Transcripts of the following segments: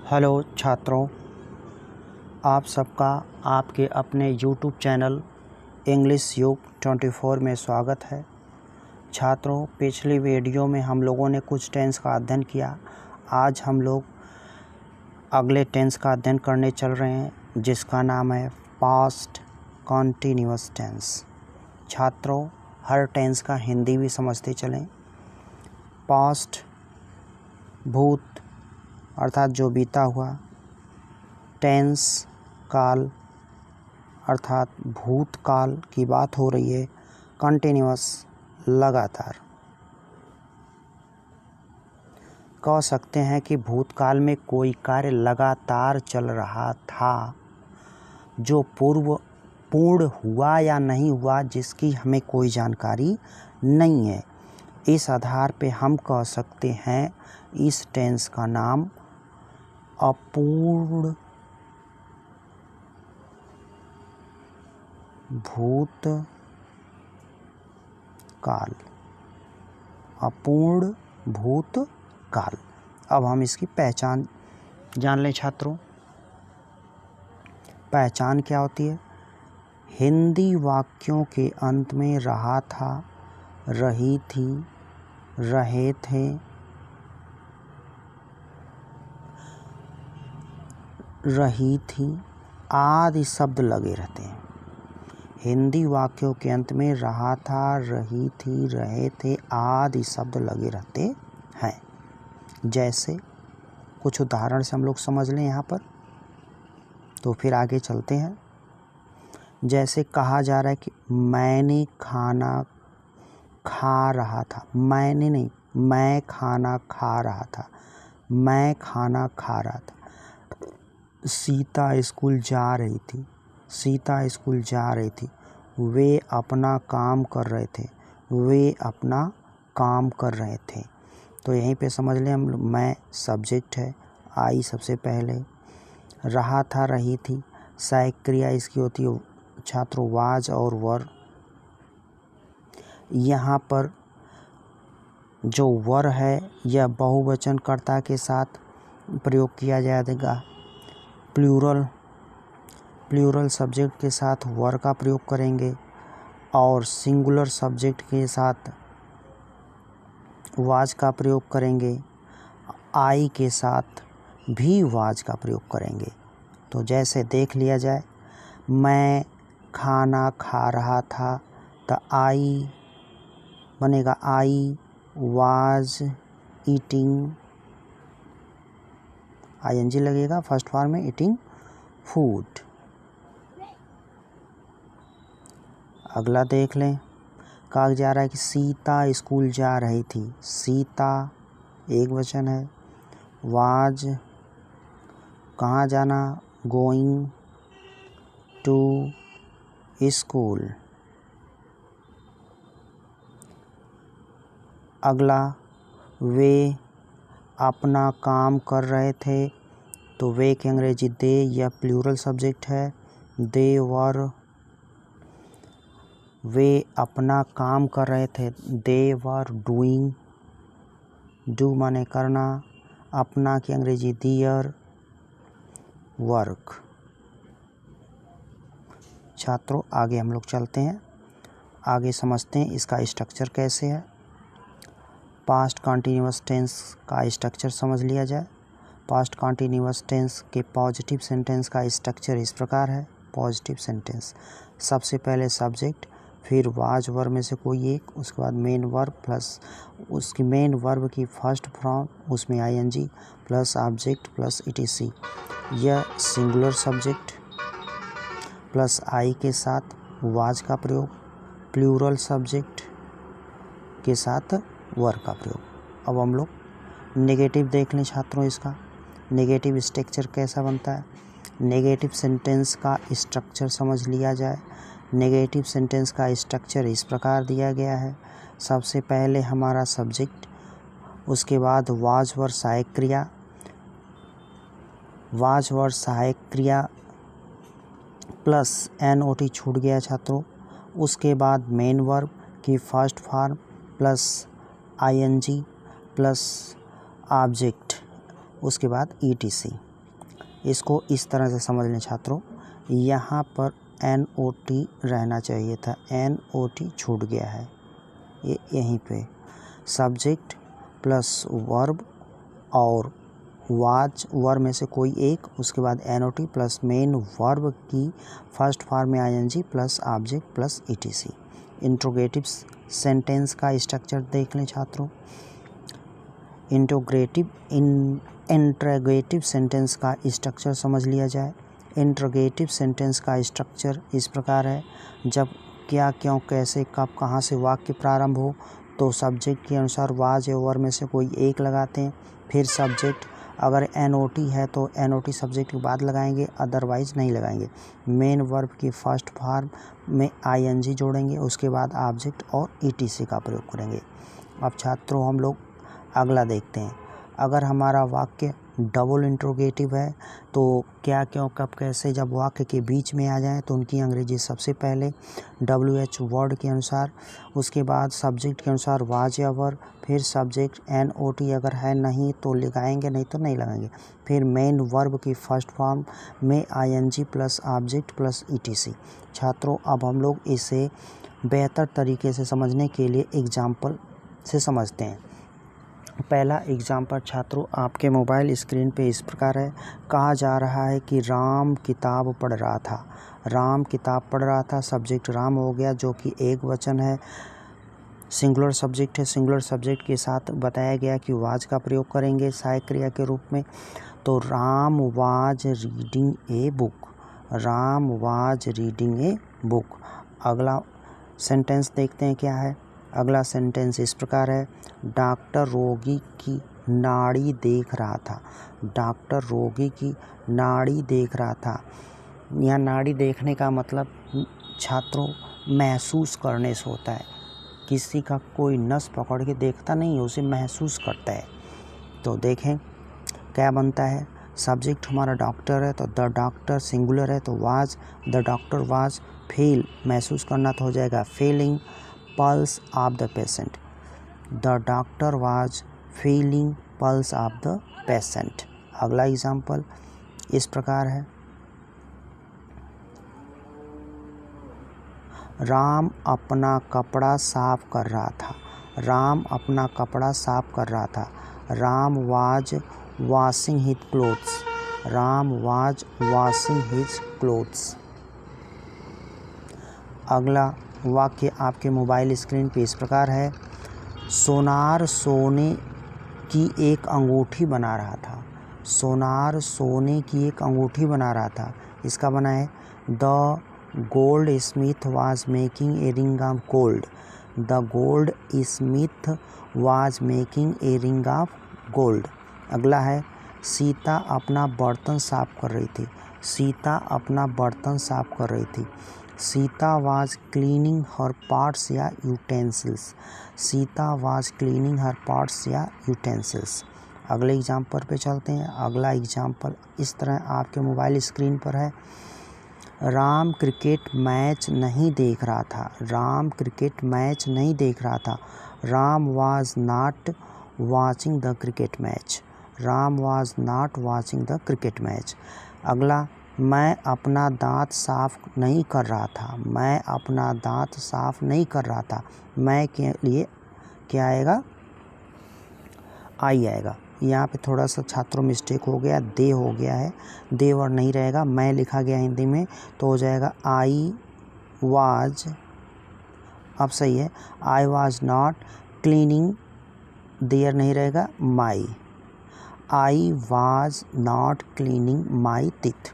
Hello छात्रों, आप सबका आपके अपने यूट्यूब चैनल इंग्लिश युग 24 में स्वागत है। छात्रों, पिछली वीडियो में हम लोगों ने कुछ टेंस का अध्ययन किया। आज हम लोग अगले टेंस का अध्ययन करने चल रहे हैं, जिसका नाम है पास्ट कॉन्टिन्यूअस टेंस। छात्रों, हर टेंस का हिंदी भी समझते चलें। पास्ट भूत अर्थात जो बीता हुआ, टेंस काल अर्थात भूतकाल की बात हो रही है, कंटिन्यूअस लगातार। कह सकते हैं कि भूतकाल में कोई कार्य लगातार चल रहा था जो पूर्ण हुआ या नहीं हुआ जिसकी हमें कोई जानकारी नहीं है। इस आधार पे हम कह सकते हैं इस टेंस का नाम अपूर्ण भूतकाल, अपूर्ण भूतकाल। अब हम इसकी पहचान जान लें छात्रों। पहचान क्या होती है? हिंदी वाक्यों के अंत में रहा था, रही थी, रहे थे, रही थी आदि शब्द लगे रहते हैं। हिंदी वाक्यों के अंत में रहा था, रही थी, रहे थे आदि शब्द लगे रहते हैं। जैसे कुछ उदाहरण से हम लोग समझ लें यहाँ पर, तो फिर आगे चलते हैं। जैसे कहा जा रहा है कि मैंने खाना खा रहा था। मैंने नहीं, मैं खाना खा रहा था। मैं खाना खा रहा था। सीता स्कूल जा रही थी। सीता स्कूल जा रही थी। वे अपना काम कर रहे थे। वे अपना काम कर रहे थे। तो यहीं पे समझ लें हम लोग, मैं सब्जेक्ट है, आई सबसे पहले, रहा था, रही थी। सहायक क्रिया इसकी होती है छात्रों वाज और वर। यहाँ पर जो वर है यह बहुवचन कर्ता के साथ प्रयोग किया जाएगा। प्लूरल सब्जेक्ट के साथ वर का प्रयोग करेंगे और सिंगुलर सब्जेक्ट के साथ वाज का प्रयोग करेंगे। आई के साथ भी वाज का प्रयोग करेंगे। तो जैसे देख लिया जाए, मैं खाना खा रहा था, तो आई बनेगा आई वाज ईटिंग, आईएनजी लगेगा फर्स्ट फॉर्म में, ईटिंग फूड। अगला देख लें, कहा जा रहा है कि सीता स्कूल जा रही थी। सीता एक वचन है। वाज कहाँ जाना, गोइंग टू स्कूल। अगला, वे अपना काम कर रहे थे, तो वे की अंग्रेजी दे, यह प्लूरल सब्जेक्ट है। दे वर, वे अपना काम कर रहे थे, दे वर डूइंग। डू माने करना, अपना की अंग्रेजी दियर वर्क। छात्रों, आगे हम लोग चलते हैं, आगे समझते हैं इसका स्ट्रक्चर कैसे है। पास्ट कॉन्टिन्यूअस टेंस का स्ट्रक्चर समझ लिया जाए। पास्ट कॉन्टिन्यूअस टेंस के पॉजिटिव सेंटेंस का स्ट्रक्चर इस प्रकार है। पॉजिटिव सेंटेंस, सबसे पहले सब्जेक्ट, फिर वाज वर्ब में से कोई एक, उसके बाद मेन वर्ब प्लस उसकी मेन वर्ब की फर्स्ट फॉर्म, उसमें ING plus object plus etc. यह सिंगुलर सब्जेक्ट प्लस आई के साथ वाज का प्रयोग, प्लूरल सब्जेक्ट के साथ वर्ब का प्रयोग। अब हम लोग नेगेटिव देख लें छात्रों। इसका नेगेटिव स्ट्रक्चर कैसा बनता है, नेगेटिव सेंटेंस का स्ट्रक्चर समझ लिया जाए। नेगेटिव सेंटेंस का स्ट्रक्चर इस प्रकार दिया गया है। सबसे पहले हमारा सब्जेक्ट, उसके बाद वाज वर सहायक क्रिया, वाज वर सहायक क्रिया प्लस एनओटी छूट गया छात्रों, उसके बाद मेन वर्ब की first form plus ING plus object, उसके बाद ईटीसी। इसको इस तरह से समझ लें छात्रों, यहाँ पर NOT रहना चाहिए था, NOT छूट गया है, ये यहीं पे सब्जेक्ट प्लस वर्ब और वाज वर्ब में से कोई एक, उसके बाद NOT प्लस मेन वर्ब की फर्स्ट फॉर्म में ING plus object plus ETC। Interrogative sentence का स्ट्रक्चर देख लें छात्रों। इंट्रोगेटिव सेंटेंस का स्ट्रक्चर समझ लिया जाए। इंट्रोगेटिव सेंटेंस का स्ट्रक्चर इस प्रकार है, जब क्या, क्यों, कैसे, कब, कहाँ से वाक्य प्रारंभ हो तो सब्जेक्ट के अनुसार वाज या वर्ब में से कोई एक लगाते हैं, फिर सब्जेक्ट, अगर NOT है तो NOT सब्जेक्ट के बाद लगाएंगे, अदरवाइज नहीं लगाएंगे। मेन वर्ब की फर्स्ट फॉर्म में ING जोड़ेंगे, उसके बाद ऑब्जेक्ट और ETC का प्रयोग करेंगे। अब छात्रों हम लोग अगला देखते हैं। अगर हमारा वाक्य डबल इंट्रोगेटिव है तो क्या, क्यों, कब, कैसे जब वाक्य के बीच में आ जाए तो उनकी अंग्रेजी सबसे पहले WH वर्ड के अनुसार, उसके बाद सब्जेक्ट के अनुसार वाज या वर्ब, फिर सब्जेक्ट NOT अगर है नहीं तो लगाएंगे, नहीं तो नहीं लगाएंगे, फिर मेन वर्ब की फर्स्ट फॉर्म में ING plus object plus ETC। छात्रों अब हम लोग इसे बेहतर तरीके से समझने के लिए एग्जाम्पल से समझते हैं। पहला एग्जाम्पल छात्रों आपके मोबाइल स्क्रीन पे इस प्रकार है। कहा जा रहा है कि राम किताब पढ़ रहा था। राम किताब पढ़ रहा था, सब्जेक्ट राम हो गया जो कि एक वचन है, सिंगुलर सब्जेक्ट है। सिंगुलर सब्जेक्ट के साथ बताया गया कि वाज का प्रयोग करेंगे सहायक क्रिया के रूप में। तो Ram was reading a book, Ram was reading a book. अगला सेंटेंस देखते हैं क्या है। अगला सेंटेंस इस प्रकार है, डॉक्टर रोगी की नाड़ी देख रहा था। डॉक्टर रोगी की नाड़ी देख रहा था। यहाँ नाड़ी देखने का मतलब छात्रों महसूस करने से होता है। किसी का कोई नस पकड़ के देखता नहीं है, उसे महसूस करता है। तो देखें क्या बनता है। सब्जेक्ट हमारा डॉक्टर है तो द डॉक्टर सिंगुलर है तो was, the doctor was. Feel महसूस करना तो हो जाएगा feeling pulse of the patient, the doctor was feeling pulse of the patient. अगला एग्जाम्पल इस प्रकार है, राम अपना कपड़ा साफ कर रहा था। राम अपना कपड़ा साफ कर रहा था। Ram was washing his clothes, Ram was washing his clothes. अगला वाक्य आपके मोबाइल स्क्रीन पे इस प्रकार है, सोनार सोने की एक अंगूठी बना रहा था। सोनार सोने की एक अंगूठी बना रहा था। इसका बना है, the gold Smith was making a ring of gold, the gold Smith was making a ring of gold. अगला है, सीता अपना बर्तन साफ कर रही थी। सीता अपना बर्तन साफ कर रही थी। Sita was cleaning her pots या utensils, Sita was cleaning her pots या यूटेंसिल्स। अगले एग्जाम्पल पे चलते हैं। अगला एग्जाम्पल इस तरह आपके मोबाइल स्क्रीन पर है, राम क्रिकेट मैच नहीं देख रहा था। राम क्रिकेट मैच नहीं देख रहा था। Ram was not watching the cricket match, Ram was not watching the cricket match. अगला, मैं अपना दांत साफ नहीं कर रहा था। मैं अपना दांत साफ नहीं कर रहा था। मैं के लिए क्या आएगा, आई आएगा। यहाँ पे थोड़ा सा छात्रों मिस्टेक हो गया, दे हो गया है, दे और नहीं रहेगा, मैं लिखा गया हिंदी में तो हो जाएगा आई वाज। अब सही है, I was not cleaning, there नहीं रहेगा, my, I was not cleaning my teeth.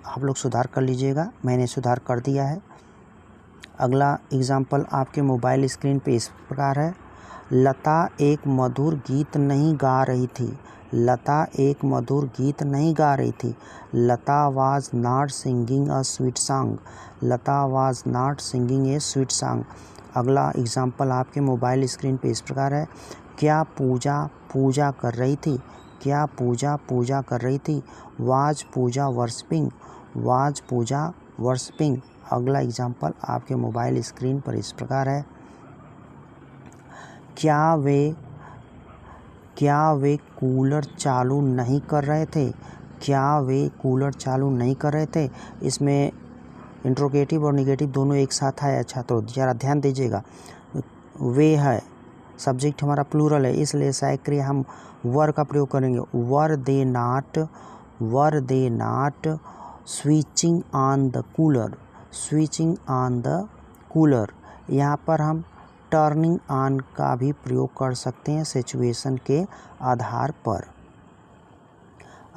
आप लोग सुधार कर लीजिएगा, मैंने सुधार कर दिया है। अगला एग्जाम्पल आपके मोबाइल स्क्रीन पे इस प्रकार है, लता एक मधुर गीत नहीं गा रही थी। लता एक मधुर गीत नहीं गा रही थी। Lata was not singing a sweet song, Lata was not singing a sweet song. अगला एग्जाम्पल आपके मोबाइल स्क्रीन पे इस प्रकार है, क्या पूजा पूजा कर रही थी। क्या पूजा पूजा कर रही थी। Was Puja worshipping, was Puja worshipping. अगला एग्जाम्पल आपके मोबाइल स्क्रीन पर इस प्रकार है, क्या वे कूलर चालू नहीं कर रहे थे। क्या वे कूलर चालू नहीं कर रहे थे। इसमें इंट्रोगेटिव और निगेटिव दोनों एक साथ आया। छात्रों ज़रा ध्यान दीजिएगा, वे है, सब्जेक्ट हमारा प्लूरल है, इसलिए सहायक क्रिया हम वर का प्रयोग करेंगे। Were they not switching on the cooler, switching on the cooler. यहाँ पर हम टर्निंग ऑन का भी प्रयोग कर सकते हैं सिचुएशन के आधार पर।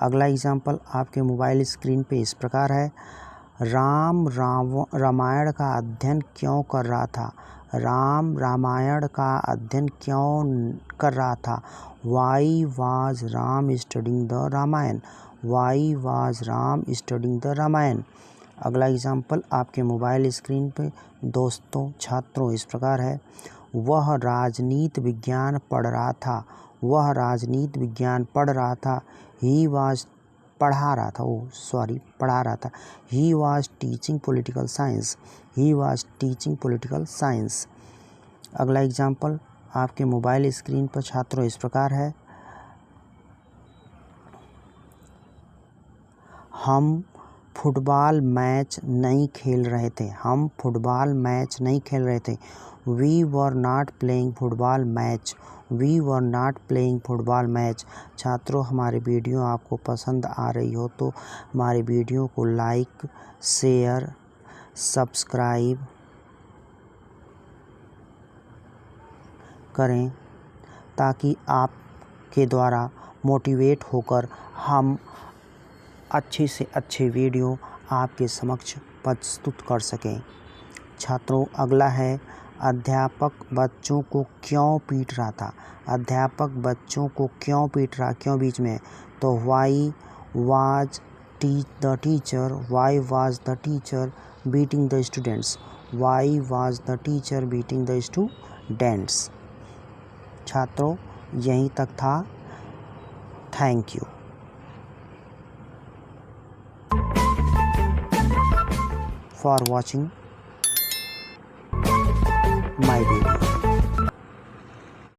अगला एग्जाम्पल आपके मोबाइल स्क्रीन पे इस प्रकार है। राम रामायण का अध्ययन क्यों कर रहा था। राम रामायण का अध्ययन क्यों कर रहा था। Why was Ram studying the Ramayana, why was Ram studying the Ramayana. अगला एग्जाम्पल आपके मोबाइल स्क्रीन पे दोस्तों छात्रों इस प्रकार है। वह राजनीति विज्ञान पढ़ रहा था, वह राजनीति विज्ञान पढ़ रहा था। ही वाज पढ़ा रहा था। He was teaching political science, he was teaching political science. अगला एग्जाम्पल आपके मोबाइल स्क्रीन पर छात्रों इस प्रकार है। हम फुटबॉल मैच नहीं खेल रहे थे, हम फुटबॉल मैच नहीं खेल रहे थे। We were not playing football match, we were not playing football match. छात्रों हमारी वीडियो आपको पसंद आ रही हो तो हमारी वीडियो को लाइक, शेयर, सब्सक्राइब करें ताकि आपके द्वारा मोटिवेट होकर हम अच्छे से अच्छे वीडियो आपके समक्ष प्रस्तुत कर सकें। छात्रों अगला है, अध्यापक बच्चों को क्यों पीट रहा था। अध्यापक बच्चों को क्यों पीट रहा, क्यों बीच में, तो why was the teacher beating the students, why was the teacher beating the students. छात्रों यहीं तक था। Thank you for watching my video.